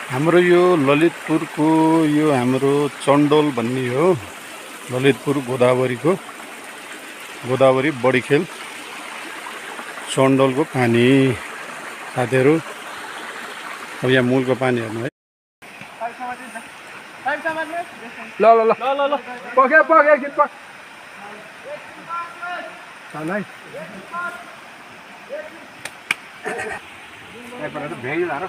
हाम्रो यो ललितपुरको यो हाम्रो चण्डोल भन्ने हो। ललितपुर गोदावरी बडीखेल चण्डोलको पानी साथीहरू। अब यहाँ मूलको पानी हेर्नु है। ल ल ल ल ल पक्या पक्या एकछिन पक चल है एकपल्ट भेइ लाएर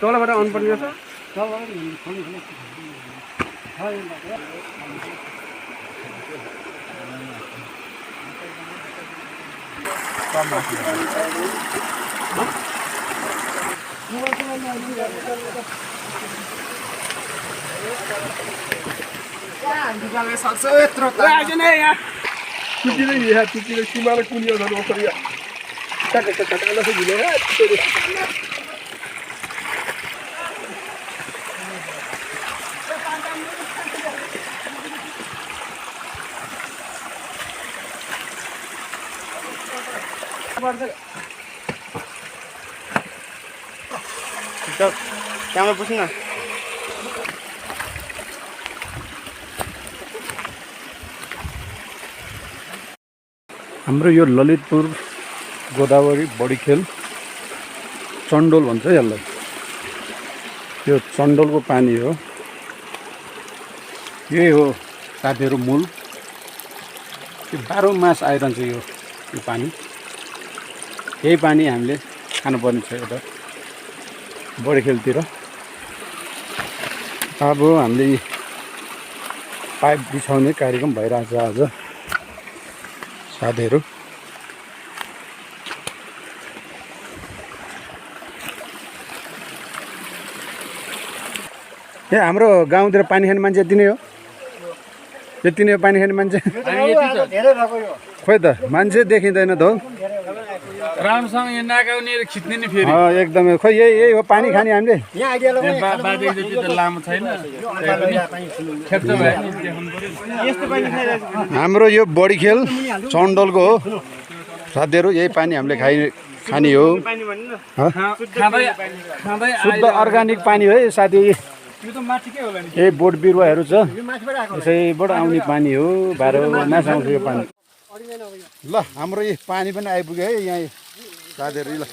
तलबाट अन पर्ने रहेछ। सीमाले कुलियो झन् ओखर यहाँ क्यामेरा पुग्छ न। हाम्रो यो ललितपुर गोदावरी बडीखेल चण्डोल भन्छ यसलाई। यो चण्डोलको पानी हो। यही हो साथीहरू मूल। यो 12 मास आइरहन्छ यो पानी। यही पानी हामीले खानुपर्ने छ यता बडीखेलतिर। अब हामीले पाइप बिछाउने कार्यक्रम भइरहेछ आज साथीहरू। यहाँ हाम्रो गाउँतिर पानी खाने मान्छे यति नै हो। यति नै हो पानी खाने मान्छे। खोइ त मान्छे देखिँदैन त हौ। राम्रोसँग यहाँ नाकाउने खिच्ने नि फेरि एकदमै खोइ यही हो पानी खाने हामीले। लामो छैन हाम्रो यो बडीखेल चण्डोलको हो साथीहरू। यही पानी हामीले खाने हो। शुद्ध अर्ग्यानिक पानी हो है साथी। यही बोट बिरुवाहरू छ यसैबाट आउने पानी हो। 12 मास आउँछ यो पानी। ल हाम्रो यो पानी पनि आइपुग्यो है यहाँ साथीहरू। ल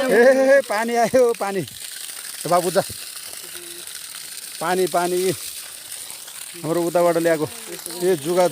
ए पानी आयो पानी। बाबु त पानी हाम्रो उताबाट ल्याएको। ए जुगा